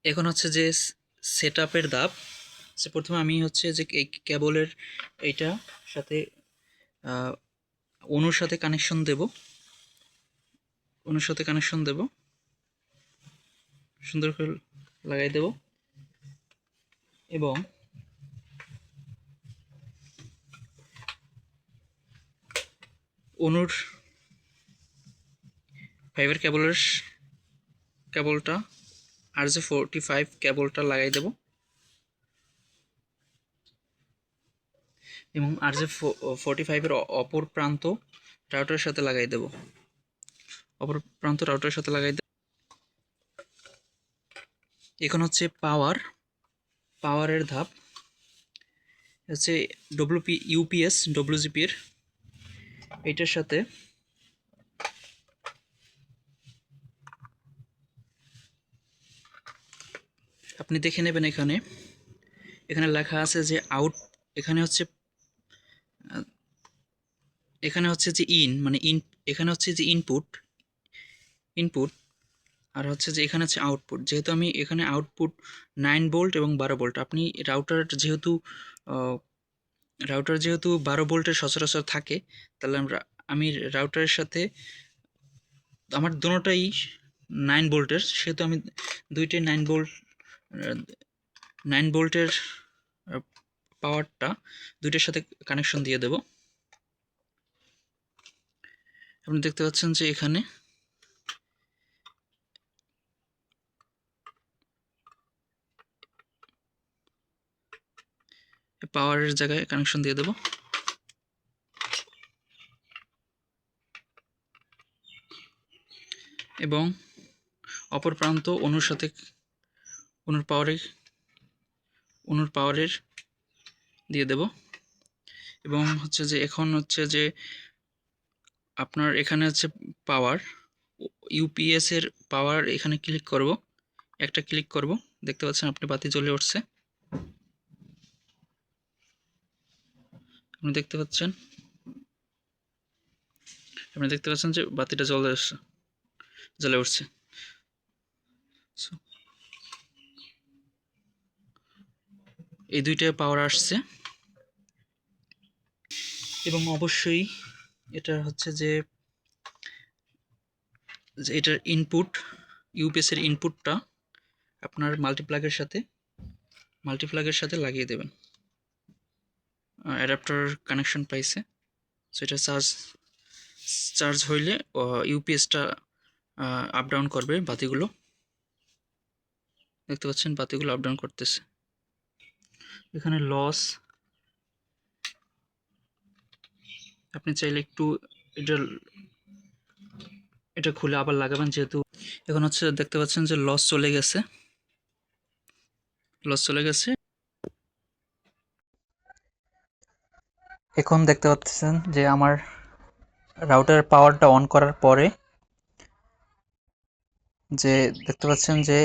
এখন হচ্ছে যে সেটআপের ধাপ। প্রথমে আমি হচ্ছে যে এই কেবলের এইটা সাথে অনুর সাথে কানেকশন দেব, সুন্দর করে লাগাই দেব এবং অনুর ফাইবার কেবলটা RJ45 কেবলটা লাগাই দেব এবং RJ45 এর অপর প্রান্ত রাউটারের সাথে লাগাই দেব। এখন হচ্ছে পাওয়ারের ধাপ। হচ্ছে ইউপিএস ডব্লিউজিপি এর এইটার সাথে আপনি দেখে নেবেন, এখানে লেখা আছে যে আউট। এখানে হচ্ছে যে এখানে হচ্ছে যে ইনপুট আর হচ্ছে যে এখানে হচ্ছে আউটপুট। যেহেতু আমি এখানে আউটপুট 9 ভোল্ট এবং 12 ভোল্ট, আপনি রাউটার যেহেতু 12 ভোল্টের সচরাচর থাকে, তাহলে আমি রাউটারের সাথে আমার দুটোটাই 9 ভোল্টের, সেহেতু আমি দুইটাই 9 ভোল্টের পাওয়ারটা দুইটার সাথে কানেকশন দিয়ে দেব। আপনি দেখতে পাচ্ছেন যে এখানে পাওয়ারের জায়গায় কানেকশন দিয়ে দেব এবং অপর প্রান্ত অনুর পাওয়ারের দিয়ে দেব এবং হচ্ছে যে এখন হচ্ছে যে আপনার এখানে হচ্ছে পাওয়ার, ইউপিএস এর পাওয়ার, এখানে ক্লিক করব। দেখতে পাচ্ছেন আপনি বাতি জ্বলে উঠছে, আপনি দেখতে পাচ্ছেন যে বাতিটা জ্বলে উঠছে। এই দুইটা পাওয়ার আসছে এবং অবশ্যই এটা হচ্ছে যে এটার ইনপুট, ইউপিএস এর ইনপুটটা আপনার মাল্টিপ্লাগের সাথে লাগিয়ে দেবেন। অ্যাডাপ্টার কানেকশন পাইছে, সো এটা চার্জ হইলে ইউপিএসটা আপ ডাউন করবে। বাতিগুলো দেখতে পাচ্ছেন, বাতিগুলো আপ ডাউন করতেছে। এখানে লস, আপনি চাইলে একটু এটা খুলে আবার লাগাবেন, যেহেতু এখন হচ্ছে দেখতে পাচ্ছেন যে লস চলে গেছে। এখন দেখতে পাচ্ছেন যে আমার রাউটার পাওয়ারটা অন করার পরে যে দেখতে পাচ্ছেন যে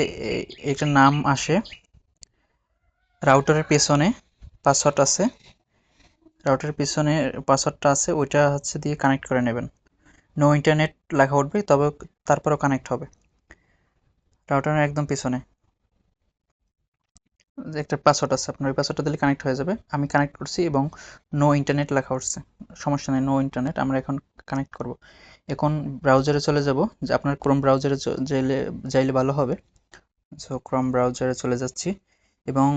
একটা নাম আসে, রাউটারের পেছনে পাসওয়ার্ড আছে, পাসওয়ার্ডটা আছে, ওইটা হচ্ছে দিয়ে কানেক্ট করে নেবেন। নো ইন্টারনেট লেখা উঠবে, তবে তারপরেও কানেক্ট হবে। রাউটারের একদম পেছনে যে একটা পাসওয়ার্ড আছে, আপনার ওই পাসওয়ার্ডটা দিলে কানেক্ট হয়ে যাবে। আমি কানেক্ট করছি এবং নো ইন্টারনেট লেখা উঠছে, সমস্যা নেই, নো ইন্টারনেট। আমরা এখন কানেক্ট করব। এখন ব্রাউজারে চলে যাব, যে আপনার ক্রোম ব্রাউজারে যাইলে ভালো হবে। সো ক্রোম ব্রাউজারে চলে যাচ্ছি এবং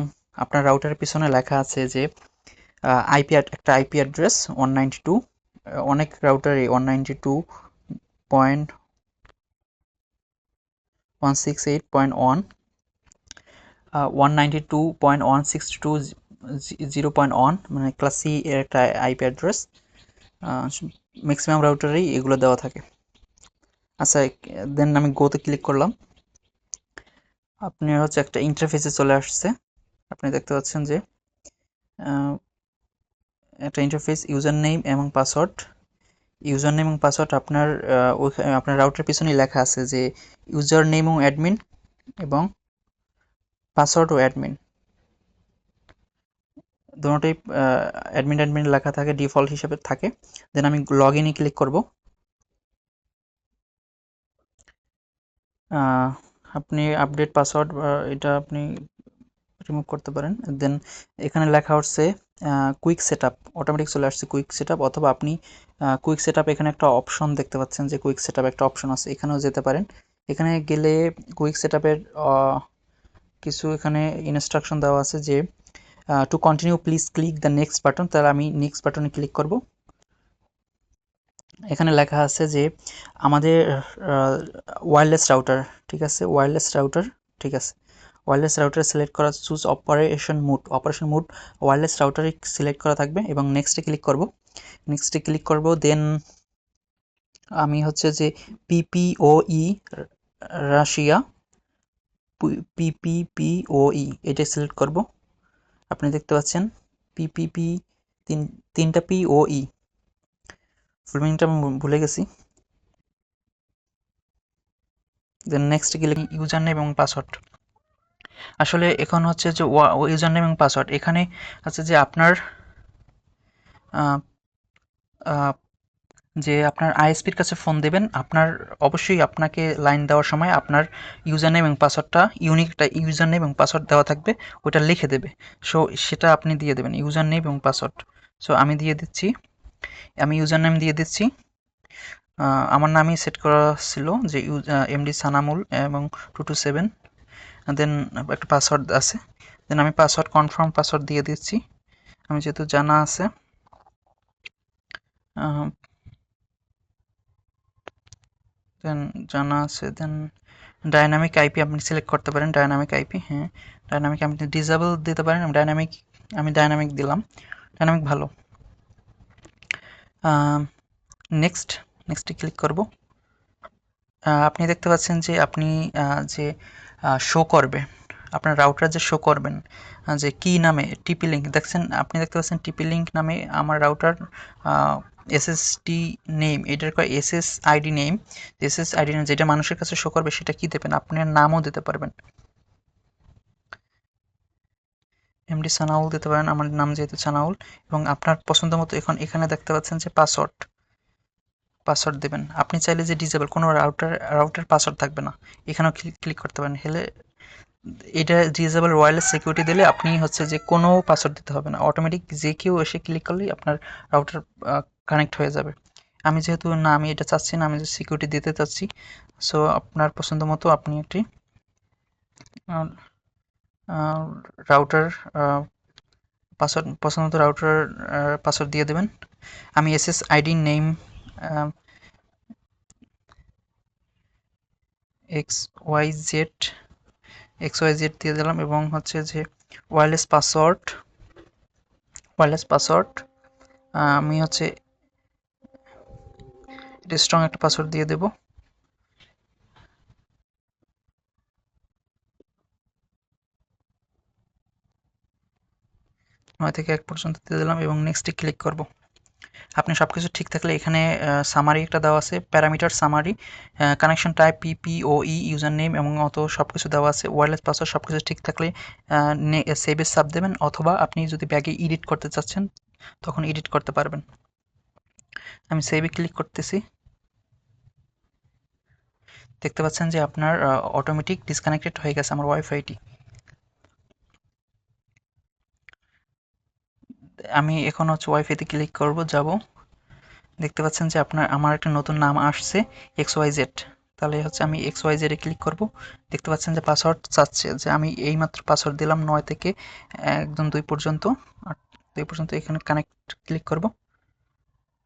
আপনার রাউটারের পিছনে লেখা আছে যে একটা আইপি অ্যাড্রেস 192, অনেক রাউটারে 192.168.1, 192.162.0.1, মানে ক্লাস সি এর একটা আইপি অ্যাড্রেস। ম্যাক্সিমাম রাউটারেই এগুলো দেওয়া থাকে। আচ্ছা, দেন আমি গোতে ক্লিক করলাম। আপনার হচ্ছে একটা ইন্টারফেসে চলে আসছে। আপনি দেখতে পাচ্ছেন যে একটা ইন্টারফেস, ইউজার নেম এবং পাসওয়ার্ড আপনার রাউটার পিছনেই লেখা আছে যে ইউজার নেম ও অ্যাডমিন এবং পাসওয়ার্ড ও অ্যাডমিন, দুটোই অ্যাডমিন লেখা থাকে, ডিফল্ট হিসেবে থাকে। দেন আমি লগ ইনে ক্লিক করব। আপনি আপডেট পাসওয়ার্ড এটা আপনি রিমুভ করতে পারেন। দেন এখানে লেখা হচ্ছে কুইক সেটআপ, অটোমেটিক চলে আসছে কুইক সেটআপ, অথবা আপনি কুইক সেটআপ এখানে একটা অপশন দেখতে পাচ্ছেন যে কুইক সেটআপ একটা অপশন আছে, এখানেও যেতে পারেন। এখানে গেলে কুইক সেটআপের কিছু এখানে ইনস্ট্রাকশন দেওয়া আছে যে to continue please click the next button, তাহলে আমি নেক্সট বাটনে ক্লিক করব। এখানে লেখা আছে যে আমাদের ওয়্যারলেস রাউটার, ঠিক আছে, ওয়্যারলেস রাউটার, ঠিক আছে, ওয়্যারলেস রাউটার সিলেক্ট করা, চুজ অপারেশন মোড ওয়্যারলেস রাউটারে সিলেক্ট করা থাকবে এবং নেক্সটে ক্লিক করব। দেন আমি হচ্ছে যে পিপিওই রাশিয়া, পিপিপিওই এটা সিলেক্ট করব। আপনি দেখতে পাচ্ছেন পিপিপি, তিনটা পিওই, ফুল মিনিংটা আমি ভুলে গেছি। দেন নেক্সট গেলে ইউজার নেম এবং পাসওয়ার্ড। আসলে এখন হচ্ছে যে ইউজার নেম এবং পাসওয়ার্ড এখানে আছে যে আপনার যে আপনার আইএসপির কাছে ফোন দেবেন, আপনার অবশ্যই আপনাকে লাইন দেওয়ার সময় আপনার ইউজার নেম এবং পাসওয়ার্ডটা ইউনিক একটা ইউজার নেম এবং পাসওয়ার্ড দেওয়া থাকবে, ওটা লিখে দেবে। সো সেটা আপনি দিয়ে দেবেন ইউজার নেম এবং পাসওয়ার্ড। সো আমি ইউজার নেম দিয়ে দিচ্ছি। আমার নামই সেট করা ছিল যে এমডি সানামুল এবং 227। দেন একটা পাসওয়ার্ড আছে, দেন আমি কনফার্ম পাসওয়ার্ড দিয়ে দিচ্ছি। আমি যেহেতু জানা আছে, দেন ডায়নামিক আইপি আপনি সিলেক্ট করতে পারেন, ডায়নামিক আইপি, হ্যাঁ ডায়নামিক আপনি ডিসেবল দিতে পারেন। আমি ডায়নামিক দিলাম, ডায়নামিক ভালো। নেক্সটে ক্লিক করব। আপনি দেখতে পাচ্ছেন যে আপনি যে শো করবে আপনার রাউটার যে শো করবেন যে কি নামে টিপি লিঙ্ক দেখছেন, আপনি দেখতে পাচ্ছেন টিপি লিঙ্ক নামে আমার রাউটার এসএসটি নেম, এটার এসএসআইডি নেম, এসএসআইডি নেম যেটা মানুষের কাছে শো করবে সেটা কি দেবেন, আপনার নামও দিতে পারবেন, এমডি সানাউল দিতে পারেন, আমার নাম যেহেতু সানাউল, এবং আপনার পছন্দ মতো এখানে দেখতে পাচ্ছেন যে পাসওয়ার্ড দেবেন। আপনি চাইলে যে ডিসেবল কোনো রাউটার পাসওয়ার্ড থাকবে না, এখানেও ক্লিক করতে পারেন। হলে এটা ডিসেবল ওয়্যারলেস সিকিউরিটি দিলে আপনি হচ্ছে যে কোনো পাসওয়ার্ড দিতে হবে না, অটোমেটিক যে কেউ এসে ক্লিক করলেই আপনার রাউটার কানেক্ট হয়ে যাবে। আমি যেহেতু না, আমি এটা চাচ্ছি না, আমি সিকিউরিটি দিতে চাচ্ছি। সো আপনার পছন্দ মতো আপনি একটি রাউটার পছন্দ মতো রাউটার পাসওয়ার্ড দিয়ে দেবেন। আমি এসএসআইডি নেম XYZ দিয়ে দিলাম এবং হচ্ছে যে ওয়্যারলেস পাসওয়ার্ড আমি হচ্ছে এটা স্ট্রং একটা পাসওয়ার্ড দিয়ে দেব। 9 থেকে 1 পর্যন্ত দিয়ে দিলাম এবং নেক্সটে ক্লিক করব। আপনি সব কিছু ঠিক থাকলে এখানে সামারি একটা দেওয়া আছে, parameter summary, connection type PPPoE, user name এবং সব কিছু দেওয়া আছে, ওয়্যারলেস পাসওয়ার্ড সব কিছু ঠিক থাকলে সেভে সাব দেবেন, অথবা আপনি যদি ব্যাগে এডিট করতে চাচ্ছেন তখন এডিট করতে পারবেন। আমি সেভে ক্লিক করতেছি। দেখতে পাচ্ছেন যে আপনার অটোমেটিক ডিসকানেক্টেড হয়ে গেছে আমার ওয়াইফাইটি। আমি এখন হচ্ছে ওয়াইফাইতে ক্লিক করব, যাব, দেখতে পাচ্ছেন যে আমার একটা নতুন নাম আসছে XYZ। তাহলে হচ্ছে আমি XYZ এ ক্লিক করব। দেখতে পাচ্ছেন যে পাসওয়ার্ড চাচ্ছে, যে আমি এইমাত্র পাসওয়ার্ড দিলাম 9 থেকে একদম 2 পর্যন্ত, আর 2 পর্যন্ত এখানে কানেক্ট ক্লিক করব।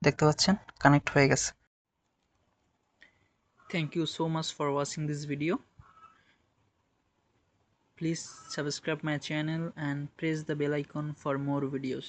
দেখতে পাচ্ছেন কানেক্ট হয়ে গেছে। Thank you so much for watching this video. Please subscribe my channel and press the bell icon for more videos.